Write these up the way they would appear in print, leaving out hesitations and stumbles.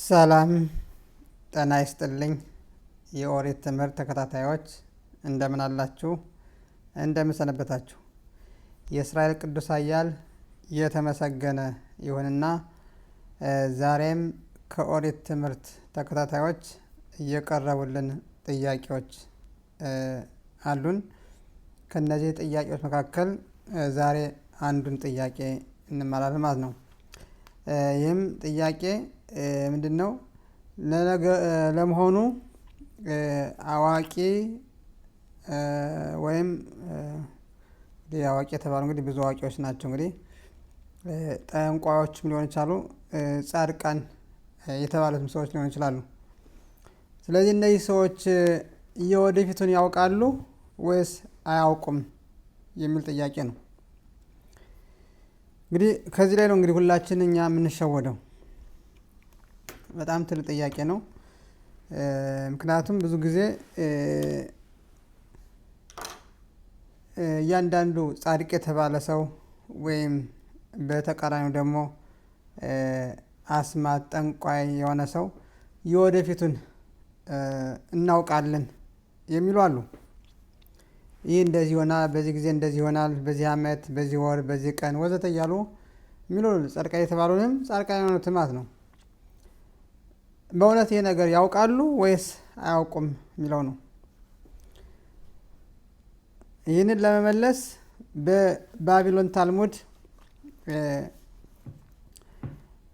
ሰላም ጤና ይስጥልኝ። የኦሪት ትምህርት ተከታታዮች እንደምን አላችሁ? እንደምን ሰነበታችሁ? የእስራኤል ቅዱስ ኃያል የተመሰገነ ይሁንና ዛሬም ከኦሪት ትምህርት ተከታታዮች እየቀረቡልን ጥያቄዎች አሉን። ከነዚህ ጥያቄዎች መካከል ዛሬ አንዱን ጥያቄ እንማራለን ማለት ነው። ይህም ጥያቄ ምንድነው? ለመሆኑ አዋቂ ወይም አዋቂ የተባሉ እንግዲህ ብዙ አዋቂዎች ናቸው። እንግዲህ ጠንቋዮችም ሊሆኑ ይችላሉ፣ ጻድቃን የተባሉትም ሰዎች ሊሆኑ ይችላሉ። ስለዚህ እነዚህ ሰዎች የወደፊቱን ያውቃሉ ወይስ አያውቁም የሚል ጥያቄ ነው። እንግዲህ ከዚህ ላይ ነው እንግዲህ ሁላችን እኛ የምንሸወደው። በጣም ትልቅ ጥያቄ ነው። ምክንያቱም ብዙ ጊዜ እያንዳንዱ ጻድቅ የተባለ ሰው ወይም በተቃራኒው ደግሞ አስማት ጠንቋይ የሆነ ሰው የወደፊቱን እናውቃለን የሚሉ አሉ። ይህ እንደዚህ ይሆናል፣ በዚህ ጊዜ እንደዚህ ይሆናል፣ በዚህ ዓመት፣ በዚህ ወር፣ በዚህ ቀን ወዘተ እያሉ የሚሉ ጻድቃን የተባሉንም ጻድቃን የሆኑት ማለት ነው። በእውነት ይሄ ነገር ያውቃሉ ወይስ አያውቁም የሚለው ነው። ይህንን ለመመለስ በባቢሎን ታልሙድ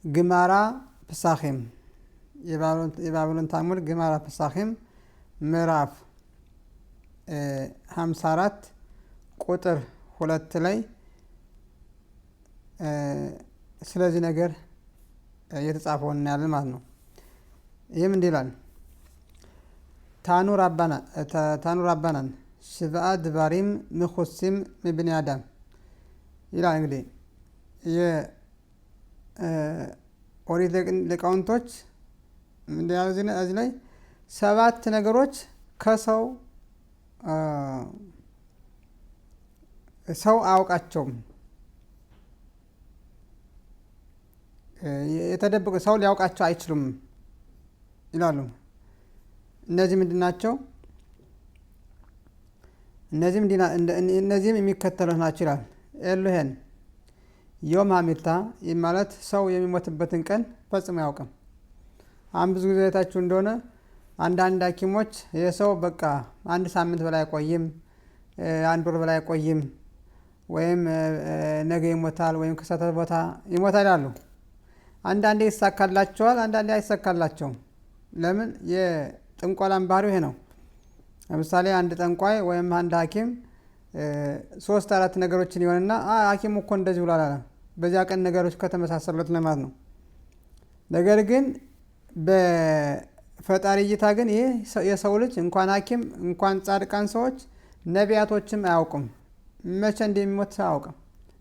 ግማራ ፕሳኺም የባቢሎን ታልሙድ ግማራ ፕሳኺም ምዕራፍ 54 ቁጥር 2 ላይ ስለዚህ ነገር የተጻፈውን እናያለን ማለት ነው። ይህም እንዲህ ይላል። ታኑ ራባናን ሽብአ ድባሪም ምኹሲም ምብኒ አዳም ይላል። እንግዲህ የኦሪት ሊቃውንቶች ምንድን ያሉ እዚህ ላይ 7 ነገሮች ከሰው አያውቃቸውም፣ የተደበቁ ሰው ሊያውቃቸው አይችሉም ይላሉ። እነዚህ ምንድን ናቸው? እነዚህም የሚከተሉት ናቸው ይላል። ኤሉሄን ዮም ሀሚታ፣ ይህ ማለት ሰው የሚሞትበትን ቀን ፈጽሞ አያውቅም። አሁን ብዙ ጊዜ አይታችሁ እንደሆነ አንዳንድ ሐኪሞች የሰው በቃ 1 ሳምንት በላይ አይቆይም፣ 1 ወር በላይ አይቆይም፣ ወይም ነገ ይሞታል፣ ወይም ከሰተ ቦታ ይሞታል ይላሉ። አንዳንዴ ይሳካላቸዋል፣ አንዳንዴ አይሳካላቸውም። ለምን? የጥንቆላም ባህሪው ይሄ ነው። ለምሳሌ አንድ ጠንቋይ ወይም አንድ ሐኪም 3-4 ነገሮችን ይሆንና ሐኪሙ እኮ እንደዚህ ብሏል አለ። በዚያ ቀን ነገሮች ከተመሳሰሉት ለማለት ነው። ነገር ግን በፈጣሪ እይታ ግን ይህ የሰው ልጅ እንኳን ሐኪም እንኳን ጻድቃን ሰዎች ነቢያቶችም አያውቁም። መቼ እንደሚሞት አያውቅም፣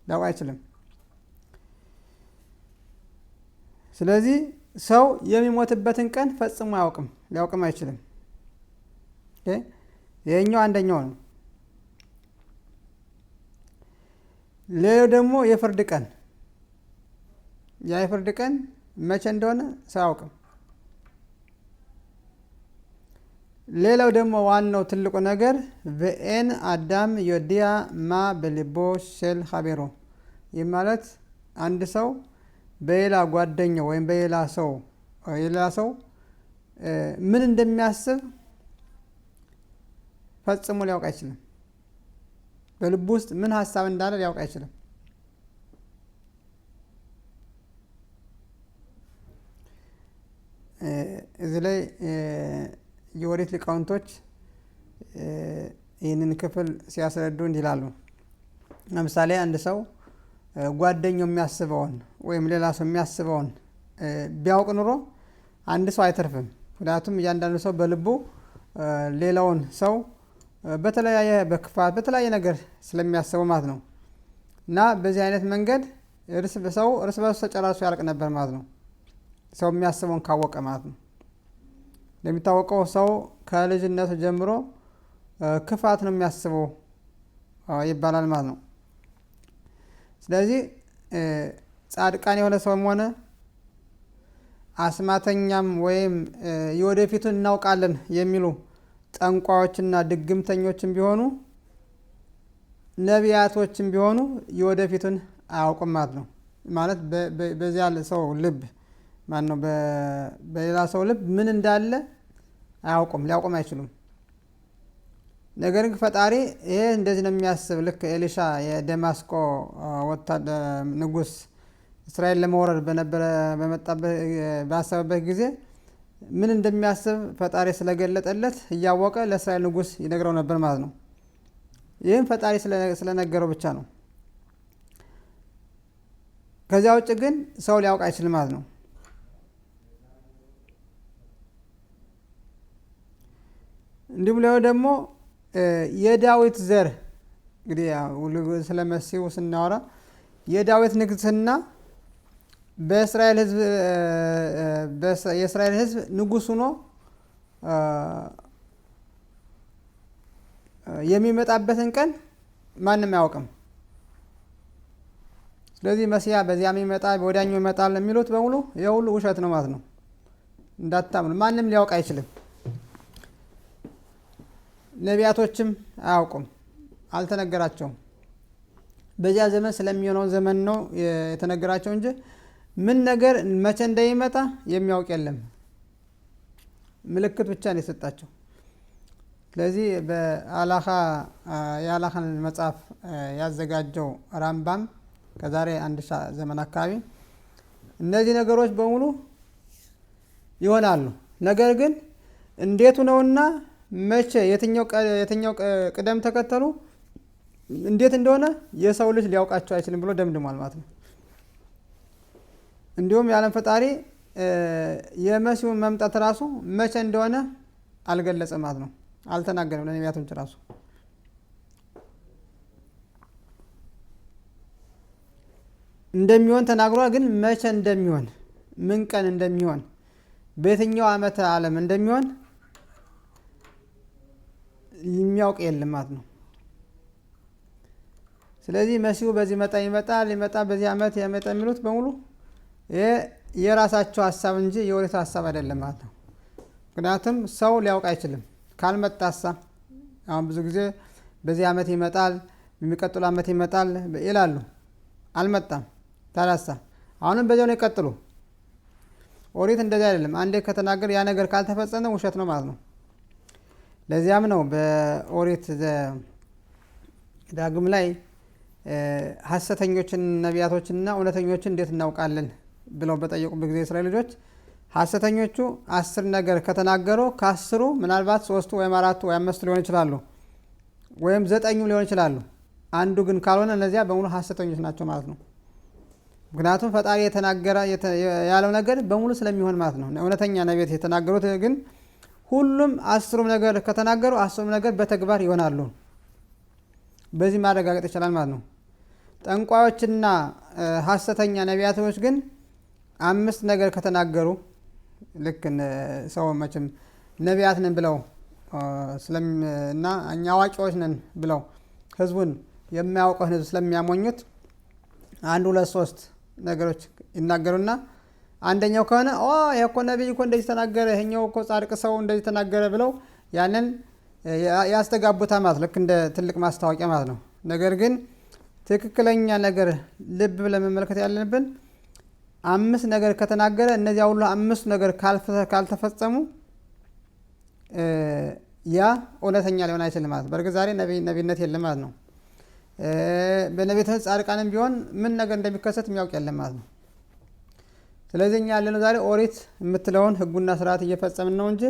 ሊያውቅ አይችልም። ስለዚህ ሰው የሚሞትበትን ቀን ፈጽሞ አያውቅም፣ ሊያውቅም አይችልም። ይሄኛው አንደኛው ነው። ሌላው ደግሞ የፍርድ ቀን፣ ያ የፍርድ ቀን መቼ እንደሆነ ሰው አያውቅም። ሌላው ደግሞ ዋናው ትልቁ ነገር በኤን አዳም ዮዲያ ማ በልቦ ሼል ሀቤሮ፣ ይህ ማለት አንድ ሰው በሌላ ጓደኛው ወይም በሌላ ሰው ምን እንደሚያስብ ፈጽሞ ሊያውቅ አይችልም። በልቡ ውስጥ ምን ሀሳብ እንዳለ ሊያውቅ አይችልም። እዚህ ላይ የኦሪት ሊቃውንቶች ይህንን ክፍል ሲያስረዱ እንዲህ ይላሉ። ለምሳሌ አንድ ሰው ጓደኛው የሚያስበውን ወይም ሌላ ሰው የሚያስበውን ቢያውቅ ኑሮ አንድ ሰው አይተርፍም። ምክንያቱም እያንዳንዱ ሰው በልቡ ሌላውን ሰው በተለያየ በክፋት በተለያየ ነገር ስለሚያስበው ማለት ነው። እና በዚህ አይነት መንገድ እርስ በርሱ ተጨራርሶ ያልቅ ነበር ማለት ነው፣ ሰው የሚያስበውን ካወቀ ማለት ነው። እንደሚታወቀው ሰው ከልጅነቱ ጀምሮ ክፋት ነው የሚያስበው ይባላል ማለት ነው። ስለዚህ ጻድቃን የሆነ ሰውም ሆነ አስማተኛም ወይም የወደፊቱን እናውቃለን የሚሉ ጠንቋዮችና ድግምተኞችም ቢሆኑ ነቢያቶችም ቢሆኑ የወደፊቱን አያውቁም ማለት ነው። ማለት በዚያ ሰው ልብ ማን ነው በሌላ ሰው ልብ ምን እንዳለ አያውቁም፣ ሊያውቁም አይችሉም። ነገር ግን ፈጣሪ ይሄ እንደዚህ ነው የሚያስብ ልክ ኤሊሻ የደማስቆ ወታደር ንጉስ እስራኤል ለመውረድ በመጣበት ባሰበበት ጊዜ ምን እንደሚያስብ ፈጣሪ ስለገለጠለት እያወቀ ለእስራኤል ንጉስ ይነግረው ነበር ማለት ነው። ይህም ፈጣሪ ስለነገረው ብቻ ነው። ከዚያ ውጭ ግን ሰው ሊያውቅ አይችልም ማለት ነው። እንዲሁም ደግሞ የዳዊት ዘር እንግዲህ ስለ መሲሁ ስናወራ የዳዊት ንግስና የእስራኤል ህዝብ ንጉስ ሆኖ የሚመጣበትን ቀን ማንም አያውቅም። ስለዚህ መሲያ በዚያም ይመጣል በወዲያኛው ይመጣል የሚሉት በሙሉ የሁሉ ውሸት ነው ማለት ነው። እንዳታምኑ፣ ማንም ሊያውቅ አይችልም። ነቢያቶችም አያውቁም፣ አልተነገራቸውም። በዚያ ዘመን ስለሚሆነው ዘመን ነው የተነገራቸው እንጂ ምን ነገር መቼ እንደሚመጣ የሚያውቅ የለም። ምልክት ብቻ ነው የሰጣቸው። ስለዚህ የአላኻን መጽሐፍ ያዘጋጀው ራምባም ከዛሬ 1000 ዘመን አካባቢ እነዚህ ነገሮች በሙሉ ይሆናሉ። ነገር ግን እንዴቱ ነውና መቼ የትኛው ቅደም ተከተሉ እንዴት እንደሆነ የሰው ልጅ ሊያውቃቸው አይችልም ብሎ ደምድሟል ማለት ነው። እንዲሁም የዓለም ፈጣሪ የመሲሁን መምጣት ራሱ መቼ እንደሆነ አልገለጸም ማለት ነው። አልተናገረም ለነቢያቶች ራሱ። እንደሚሆን ተናግሯል፣ ግን መቼ እንደሚሆን ምን ቀን እንደሚሆን በየትኛው ዓመተ ዓለም እንደሚሆን የሚያውቅ የለም ማለት ነው። ስለዚህ መሲሁ በዚህ ይመጣል በዚህ ዓመት ያመጣ የሚሉት በሙሉ የራሳቸው ሐሳብ እንጂ የወሬቱ ሐሳብ አይደለም ማለት ነው። ምክንያቱም ሰው ሊያውቅ አይችልም ካልመጣሳ። አሁን ብዙ ጊዜ በዚህ ዓመት ይመጣል የሚቀጥለው ዓመት ይመጣል ይላሉ። አልመጣም ታላሳ አሁንም በዚያው ነው ይቀጥሉ። ኦሪት እንደዚህ አይደለም። አንዴ ከተናገረ ያ ነገር ካልተፈጸመ ውሸት ነው ማለት ነው። ለዚያም ነው በኦሪት ዳግም ላይ ሐሰተኞችን ነቢያቶችንና እውነተኞችን እንዴት እናውቃለን ብለው በጠየቁበት ጊዜ እስራኤል ልጆች ሐሰተኞቹ 10 ነገር ከተናገሩ ከ10ሩ ምናልባት 3ቱ ወይም 4ቱ ወይም 5ቱ ሊሆን ይችላሉ፣ ወይም 9ኙ ሊሆን ይችላሉ። አንዱ ግን ካልሆነ እነዚያ በሙሉ ሐሰተኞች ናቸው ማለት ነው። ምክንያቱም ፈጣሪ የተናገረ ያለው ነገር በሙሉ ስለሚሆን ማለት ነው። እውነተኛ ነቢያት የተናገሩት ግን ሁሉም 10ሩም ነገር ከተናገሩ 10ሩም ነገር በተግባር ይሆናሉ። በዚህ ማረጋገጥ ይችላል ማለት ነው። ጠንቋዮችና ሐሰተኛ ነቢያቶች ግን 5 ነገር ከተናገሩ ልክ ሰው መቼም ነቢያት ነን ብለው እና እኛ አዋቂዎች ነን ብለው ህዝቡን የማያውቀው ህዝብ ስለሚያሞኙት 1 2 3 ነገሮች ይናገሩና አንደኛው ከሆነ ይሄ እኮ ነብይ እኮ እንደዚህ ተናገረ፣ ይሄኛው እኮ ጻድቅ ሰው እንደዚህ ተናገረ ብለው ያንን ያስተጋቡታ ማለት ልክ እንደ ትልቅ ማስታወቂያ ማለት ነው። ነገር ግን ትክክለኛ ነገር ልብ ብለን መመልከት ያለብን 5 ነገር ከተናገረ እነዚያ ሁሉ 5 ነገር ካልተፈጸሙ ያ እውነተኛ ሊሆን አይችልም ማለት። በእርግጥ ዛሬ ነቢይነት የለም ማለት ነው። በነቢያት ጻድቃንም ቢሆን ምን ነገር እንደሚከሰት የሚያውቅ የለም ማለት ነው። ስለዚህ እኛ ያለነው ዛሬ ኦሪት የምትለውን ህጉና ስርዓት እየፈጸምን ነው እንጂ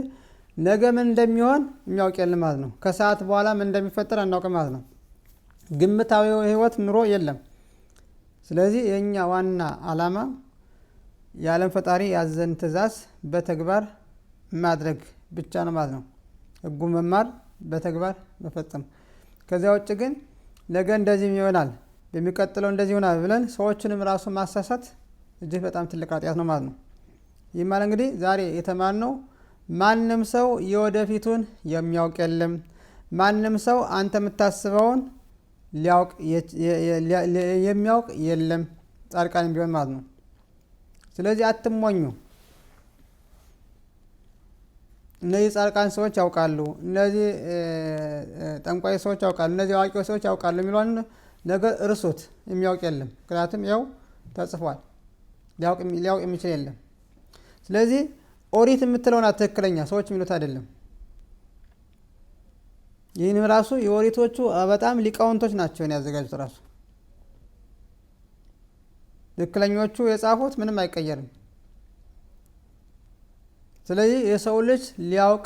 ነገ ምን እንደሚሆን የሚያውቅ የለም ማለት ነው። ከሰዓት በኋላ ምን እንደሚፈጠር አናውቅም ማለት ነው። ግምታዊ ህይወት ኑሮ የለም። ስለዚህ የኛ ዋና ዓላማ የዓለም ፈጣሪ ያዘን ትእዛዝ በተግባር ማድረግ ብቻ ነው ማለት ነው። ህጉ መማር፣ በተግባር መፈጸም። ከዚያ ውጭ ግን ነገ እንደዚህ ይሆናል፣ በሚቀጥለው እንደዚህ ይሆናል ብለን ሰዎችንም ራሱ ማሳሳት እጅግ በጣም ትልቅ ኃጢአት ነው ማለት ነው። ይህ ማለት እንግዲህ ዛሬ የተማርነው ማንም ሰው የወደፊቱን የሚያውቅ የለም። ማንም ሰው አንተ የምታስበውን የሚያውቅ የለም፣ ጻድቃንም ቢሆን ማለት ነው። ስለዚህ አትሞኙ። እነዚህ ጻድቃን ሰዎች ያውቃሉ፣ እነዚህ ጠንቋይ ሰዎች ያውቃሉ፣ እነዚህ አዋቂ ሰዎች ያውቃሉ የሚለውን ነገር እርሱት። የሚያውቅ የለም። ምክንያቱም ያው ተጽፏል። ሊያውቅ የሚችል የለም። ስለዚህ ኦሪት የምትለውን ትክክለኛ ሰዎች የሚሉት አይደለም። ይህንም ራሱ የኦሪቶቹ በጣም ሊቃውንቶች ናቸው ያዘጋጁት። ራሱ ትክክለኞቹ የጻፉት ምንም አይቀየርም። ስለዚህ የሰው ልጅ ሊያውቅ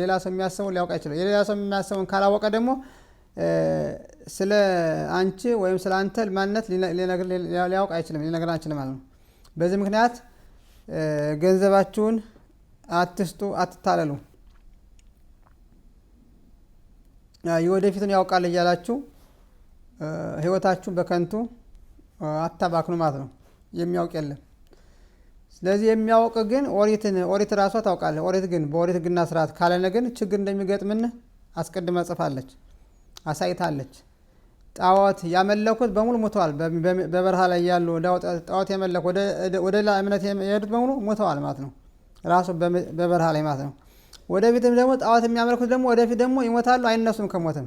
ሌላ ሰው የሚያስበው ሊያውቅ አይችልም። የሌላ ሰው የሚያስበውን ካላወቀ ደግሞ ስለ አንቺ ወይም ስለ አንተ ማንነት ሊያውቅ አይችልም፣ ሊነግር አይችልም ማለት ነው። በዚህ ምክንያት ገንዘባችሁን አትስጡ፣ አትታለሉ። የወደፊቱን ያውቃል እያላችሁ ህይወታችሁን በከንቱ አታባክኑ ማለት ነው። የሚያውቅ የለም። ስለዚህ የሚያውቅ ግን ኦሪት ራሷ ታውቃለች። ኦሪት ግን በኦሪት ሕግና ስርዓት ካለነ ግን ችግር እንደሚገጥምን አስቀድማ ጽፋለች፣ አሳይታለች። ጣዖት ያመለኩት በሙሉ ሞተዋል። በበረሃ ላይ ያሉ ጣዖት ያመለኩ ወደ ሌላ እምነት የሄዱት በሙሉ ሞተዋል ማለት ነው። ራሱ በበረሃ ላይ ማለት ነው። ወደፊትም ደግሞ ጣዖት የሚያመልኩት ደግሞ ወደፊት ደግሞ ይሞታሉ፣ አይነሱም ከሞትም።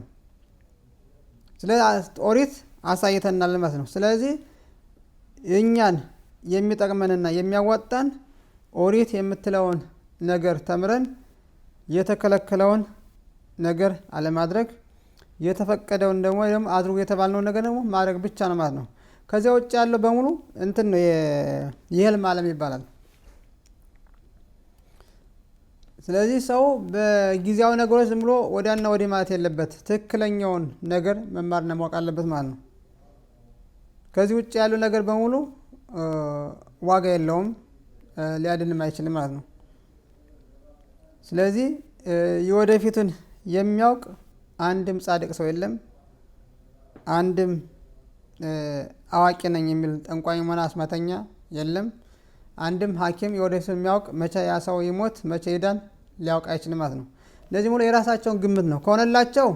ስለዚህ ኦሪት አሳይተናል ማለት ነው። ስለዚህ እኛን የሚጠቅመንና የሚያዋጣን ኦሪት የምትለውን ነገር ተምረን የተከለከለውን ነገር አለማድረግ፣ የተፈቀደውን ደግሞ አድርጉ የተባልነውን ነገር ደግሞ ማድረግ ብቻ ነው ማለት ነው። ከዚያ ውጭ ያለው በሙሉ እንትን ነው፣ የህልም ዓለም ይባላል። ስለዚህ ሰው በጊዜያዊ ነገሮች ዝም ብሎ ወዲያና ወዲህ ማለት የለበት፣ ትክክለኛውን ነገር መማርና ማወቅ አለበት ማለት ነው። ከዚህ ውጭ ያለው ነገር በሙሉ ዋጋ የለውም፣ ሊያድንም አይችልም ማለት ነው። ስለዚህ የወደፊቱን የሚያውቅ አንድም ጻድቅ ሰው የለም፣ አንድም አዋቂ ነኝ የሚል ጠንቋይ ሆነ አስማተኛ የለም፣ አንድም ሐኪም የወደፊቱን የሚያውቅ መቼ ያ ሰው ይሞት መቼ ይዳን ሊያውቅ አይችልም ማለት ነው። ለዚህ ሙሉ የራሳቸውን ግምት ነው። ከሆነላቸው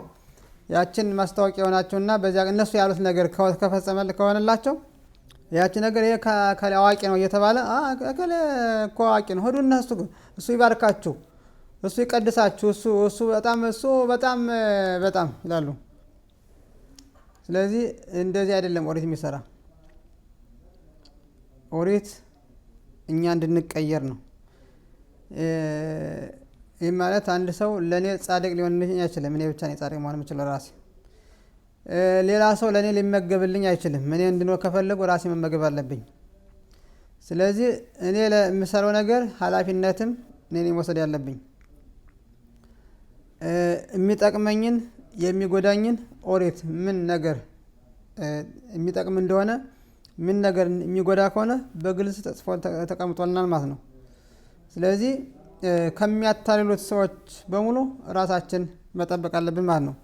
ያችን ማስታወቂያ የሆናቸውና በዚያ እነሱ ያሉት ነገር ከፈጸመል ከሆነላቸው ያቺ ነገር ይሄ ከለ አዋቂ ነው እየተባለ ከለ እኮ አዋቂ ነው ሄዱ እነሱ እሱ ይባርካችሁ፣ እሱ ይቀድሳችሁ፣ እሱ በጣም ይላሉ። ስለዚህ እንደዚህ አይደለም ኦሪት የሚሰራ። ኦሪት እኛ እንድንቀየር ነው። ይህ ማለት አንድ ሰው ለእኔ ጻድቅ ሊሆንልኝ አይችልም። እኔ ብቻ ነኝ ጻድቅ መሆን የምችለው ራሴ። ሌላ ሰው ለእኔ ሊመገብልኝ አይችልም። እኔ እንድኖር ከፈለጉ ራሴ መመገብ አለብኝ። ስለዚህ እኔ ለምሰራው ነገር ኃላፊነትም እኔ መውሰድ ያለብኝ። የሚጠቅመኝን የሚጎዳኝን ኦሪት ምን ነገር የሚጠቅም እንደሆነ ምን ነገር የሚጎዳ ከሆነ በግልጽ ተጽፎ ተቀምጦልናል ማለት ነው። ስለዚህ ከሚያታልሉት ሰዎች በሙሉ ራሳችን መጠበቅ አለብን ማለት ነው።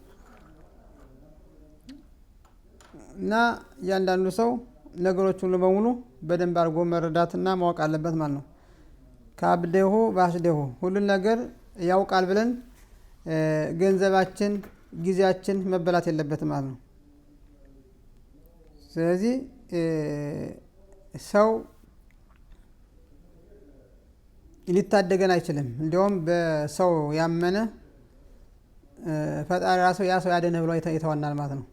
እና እያንዳንዱ ሰው ነገሮች ሁሉ በሙሉ በደንብ አድርጎ መረዳትና ማወቅ አለበት ማለት ነው። ከአብዴሁ በአስዴሁ ሁሉን ነገር ያውቃል ብለን ገንዘባችን ጊዜያችን መበላት የለበትም ማለት ነው። ስለዚህ ሰው ሊታደገን አይችልም። እንዲያውም በሰው ያመነ ፈጣሪ ራሱ ያ ሰው ያደነ ብሎ ይተወናል ማለት ነው።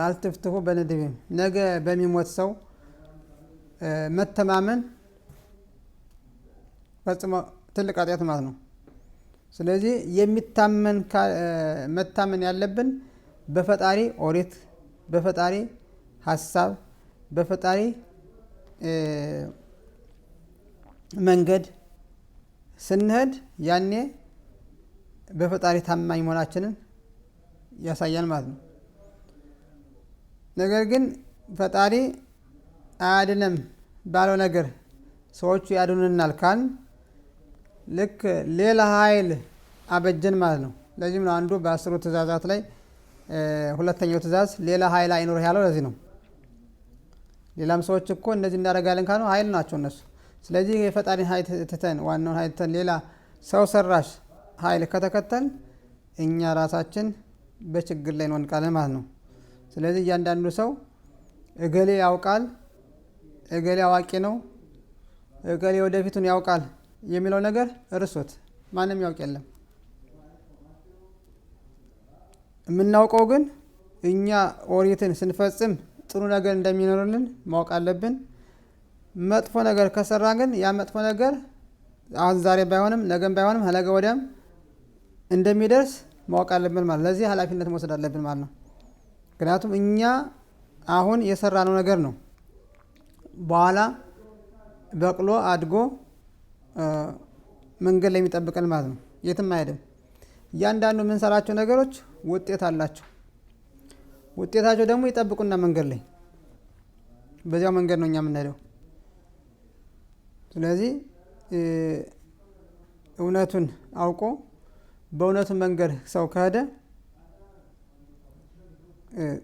አልትፍትሁ በነድቢም ነገ በሚሞት ሰው መተማመን ፈጽሞ ትልቅ ኃጢአት ማለት ነው። ስለዚህ መታመን ያለብን በፈጣሪ ኦሪት፣ በፈጣሪ ሀሳብ፣ በፈጣሪ መንገድ ስንሄድ ያኔ በፈጣሪ ታማኝ መሆናችንን ያሳያል ማለት ነው። ነገር ግን ፈጣሪ አያድንም ባለው ነገር ሰዎቹ ያድኑናል ካልን ልክ ሌላ ኃይል አበጀን ማለት ነው። ለዚህም ነው አንዱ በ10 ትእዛዛት ላይ ሁለተኛው ትእዛዝ ሌላ ኃይል አይኖርህ ያለው ለዚህ ነው። ሌላም ሰዎች እኮ እንደዚህ እንዳደረጋለን ካሉ ኃይል ናቸው እነሱ። ስለዚህ የፈጣሪን ኃይል ትተን ዋናውን ኃይል ትተን ሌላ ሰው ሰራሽ ኃይል ከተከተል እኛ ራሳችን በችግር ላይ እንወድቃለን ማለት ነው። ስለዚህ እያንዳንዱ ሰው እገሌ ያውቃል እገሌ አዋቂ ነው፣ እገሌ ወደፊቱን ያውቃል የሚለው ነገር እርሱት። ማንም ያውቅ የለም። የምናውቀው ግን እኛ ኦሪትን ስንፈጽም ጥሩ ነገር እንደሚኖርልን ማወቅ አለብን። መጥፎ ነገር ከሰራ ግን ያ መጥፎ ነገር አሁን ዛሬ ባይሆንም ነገም ባይሆንም ነገ ወዲያም እንደሚደርስ ማወቅ አለብን ማለት። ለዚህ ኃላፊነት መውሰድ አለብን ማለት ነው። ምክንያቱም እኛ አሁን የሰራነው ነገር ነው በኋላ በቅሎ አድጎ መንገድ ላይ የሚጠብቀን ማለት ነው። የትም አይሄድም። እያንዳንዱ የምንሰራቸው ነገሮች ውጤት አላቸው። ውጤታቸው ደግሞ ይጠብቁና መንገድ ላይ በዚያው መንገድ ነው እኛ የምንሄደው። ስለዚህ እውነቱን አውቆ በእውነቱ መንገድ ሰው ከሄደ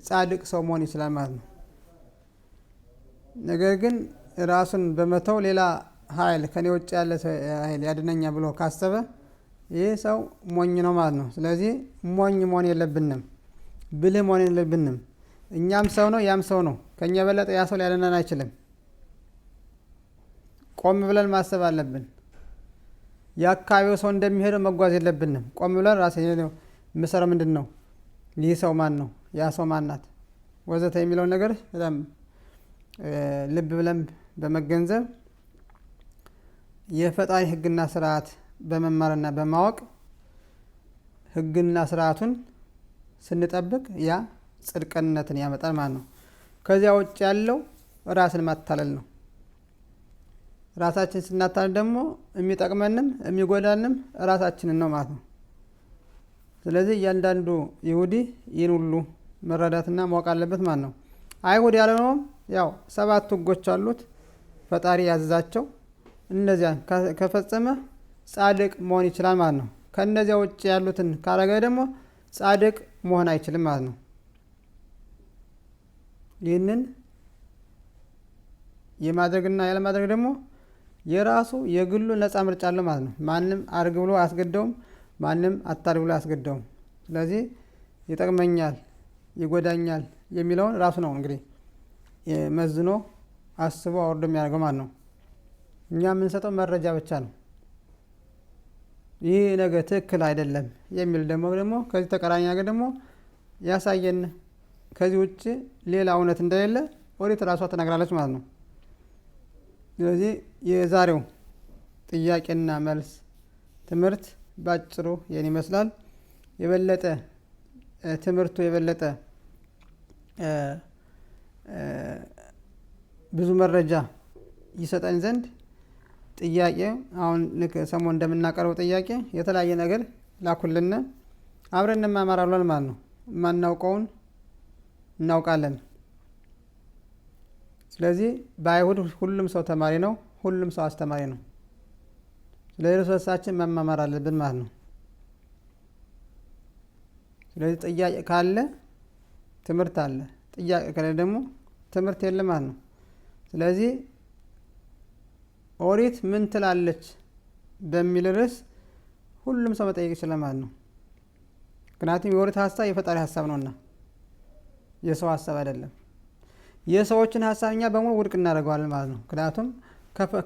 ጻድቅ ሰው መሆን ይችላል ማለት ነው። ነገር ግን ራሱን በመተው ሌላ ኃይል ከኔ ውጭ ያለ ኃይል ያድነኛ ብሎ ካሰበ ይህ ሰው ሞኝ ነው ማለት ነው። ስለዚህ ሞኝ መሆን የለብንም፣ ብልህ መሆን የለብንም። እኛም ሰው ነው፣ ያም ሰው ነው። ከኛ በለጠ ያ ሰው ሊያድነን አይችልም። ቆም ብለን ማሰብ አለብን። የአካባቢው ሰው እንደሚሄደው መጓዝ የለብንም። ቆም ብለን ራሴ የምሰራው ምንድን ነው? ይህ ሰው ማን ነው? ያ ሰው ማን ናት? ወዘተ የሚለውን ነገር በጣም ልብ ብለን በመገንዘብ የፈጣሪ ሕግና ስርዓት በመማርና በማወቅ ሕግና ስርዓቱን ስንጠብቅ ያ ጽድቅነትን ያመጣል ማለት ነው። ከዚያ ውጭ ያለው ራስን ማታለል ነው። ራሳችን ስናታለል ደግሞ የሚጠቅመንም የሚጎዳንም ራሳችንን ነው ማለት ነው። ስለዚህ እያንዳንዱ ይሁዲ ይህን ሁሉ መረዳትና ማወቅ አለበት ማለት ነው። አይሁድ ያልሆነውም ያው 7 ሕጎች አሉት ፈጣሪ ያዘዛቸው። እነዚያን ከፈጸመ ጻድቅ መሆን ይችላል ማለት ነው። ከእነዚያ ውጭ ያሉትን ካረገ ደግሞ ጻድቅ መሆን አይችልም ማለት ነው። ይህንን የማድረግና ያለማድረግ ደግሞ የራሱ የግሉ ነፃ ምርጫ አለው ማለት ነው። ማንም አድርግ ብሎ አያስገደውም፣ ማንም አታድርግ ብሎ አያስገደውም። ስለዚህ ይጠቅመኛል፣ ይጎዳኛል የሚለውን ራሱ ነው እንግዲህ መዝኖ አስቦ አውርዶ የሚያደርገው ማለት ነው። እኛ የምንሰጠው መረጃ ብቻ ነው። ይህ ነገር ትክክል አይደለም የሚል ደግሞ ከዚህ ተቃራኒ ነገር ደግሞ ያሳየን። ከዚህ ውጭ ሌላ እውነት እንደሌለ ኦሪት ራሷ ተናግራለች ማለት ነው። ስለዚህ የዛሬው ጥያቄና መልስ ትምህርት ባጭሩ ይህን ይመስላል። የበለጠ ትምህርቱ የበለጠ ብዙ መረጃ ይሰጠን ዘንድ ጥያቄ አሁን ልክ ሰሞን እንደምናቀርበው ጥያቄ የተለያየ ነገር ላኩልን፣ አብረን እንማማራለን ማለት ነው። የማናውቀውን እናውቃለን። ስለዚህ በአይሁድ ሁሉም ሰው ተማሪ ነው፣ ሁሉም ሰው አስተማሪ ነው። ስለዚህ እርስ በርሳችን መማማር አለብን ማለት ነው። ስለዚህ ጥያቄ ካለ ትምህርት አለ፣ ጥያቄ ካለ ደግሞ ትምህርት የለም ማለት ነው። ስለዚህ ኦሪት ምን ትላለች በሚል ርዕስ ሁሉም ሰው መጠየቅ ይችላል ማለት ነው። ምክንያቱም የኦሪት ሀሳብ የፈጣሪ ሀሳብ ነውና የሰው ሀሳብ አይደለም። የሰዎችን ሀሳብ እኛ በሙሉ ውድቅ እናደርገዋለን ማለት ነው። ምክንያቱም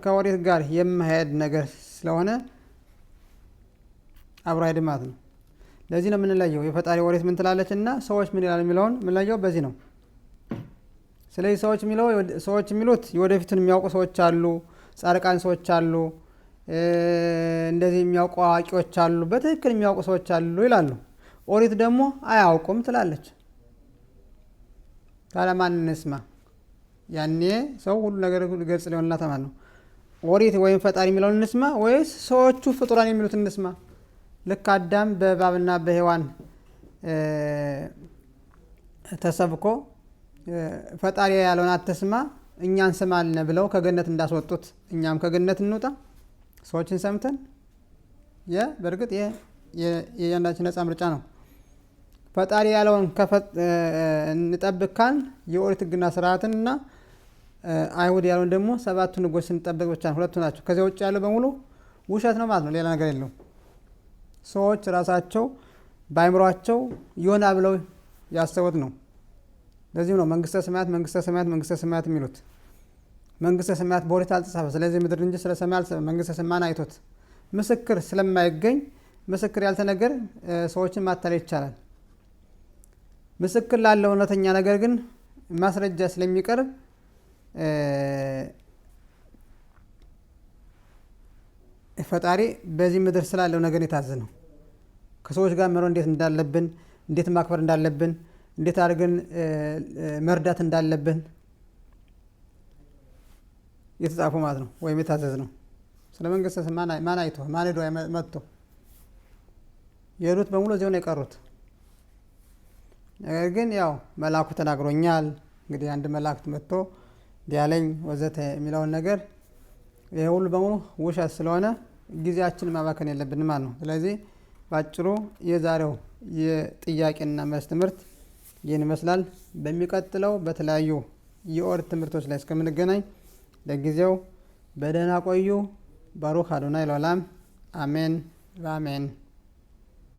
ከኦሪት ጋር የማይሄድ ነገር ስለሆነ አብሮ አይሄድም ማለት ነው። ለዚህ ነው የምንለየው የፈጣሪ ኦሪት ምን ትላለች እና ሰዎች ምን ይላል የሚለውን የምንለየው በዚህ ነው። ስለዚህ ሰዎች የሚሉት የወደፊቱን የሚያውቁ ሰዎች አሉ፣ ጻድቃን ሰዎች አሉ፣ እንደዚህ የሚያውቁ አዋቂዎች አሉ፣ በትክክል የሚያውቁ ሰዎች አሉ ይላሉ። ኦሪት ደግሞ አያውቁም ትላለች። ታዲያ ማንን እንስማ? ያኔ ሰው ሁሉ ነገር ግልጽ ሊሆንላት ማለት ነው። ኦሪት ወይም ፈጣሪ የሚለውን እንስማ ወይስ ሰዎቹ ፍጡራን የሚሉት እንስማ? ልክ አዳም በእባብና በሔዋን ተሰብኮ ፈጣሪ ያለውን አትስማ እኛን ስማልነ ብለው ከገነት እንዳስወጡት እኛም ከገነት እንውጣ ሰዎችን ሰምተን በእርግጥ የእያንዳንዳችን ነፃ ምርጫ ነው። ፈጣሪ ያለውን እንጠብቅ ካልን የኦሪት ሕግና ስርዓትንና አይሁድ ያለውን ደግሞ 7ቱን ሕጎች ስንጠብቅ ብቻ ነው። ሁለቱ ናቸው። ከዚያ ውጭ ያለው በሙሉ ውሸት ነው ማለት ነው። ሌላ ነገር የለውም። ሰዎች ራሳቸው በአይምሯቸው ይሆና ብለው ያሰቡት ነው። ለዚህም ነው መንግስተ ሰማያት መንግስተ ሰማያት መንግስተ ሰማያት የሚሉት። መንግስተ ሰማያት በኦሪት አልተጻፈ። ስለዚህ ምድር እንጂ ስለ ሰማይ አልተጻፈ። መንግስተ ሰማያን አይቶት ምስክር ስለማይገኝ ምስክር ያልተነገር ሰዎችን ማታለል ይቻላል። ምስክር ላለው እውነተኛ ነገር ግን ማስረጃ ስለሚቀርብ ፈጣሪ በዚህ ምድር ስላለው ነገር የታዘነው ከሰዎች ጋር መኖር እንዴት እንዳለብን፣ እንዴት ማክበር እንዳለብን፣ እንዴት አድርገን መርዳት እንዳለብን የተጻፈ ማለት ነው፣ ወይም የታዘዝ ነው። ስለ መንግስተ ሰማይ ማን አይቶ ማን ሄዶ መጥቶ የሄዱት በሙሉ እዚያው ነው የቀሩት። ነገር ግን ያው መልአኩ ተናግሮኛል፣ እንግዲህ አንድ መልአክ መጥቶ ቢያለኝ ወዘተ የሚለውን ነገር ይሄ ሁሉ በሙሉ ውሸት ስለሆነ ጊዜያችንን ማባከን የለብንም ማለት ነው። ስለዚህ ባጭሩ የዛሬው የጥያቄና መልስ ትምህርት ይህን ይመስላል። በሚቀጥለው በተለያዩ የኦሪት ትምህርቶች ላይ እስከምንገናኝ ለጊዜው በደህና ቆዩ። ባሩክ አዶናይ ለዓለም አሜን በአሜን።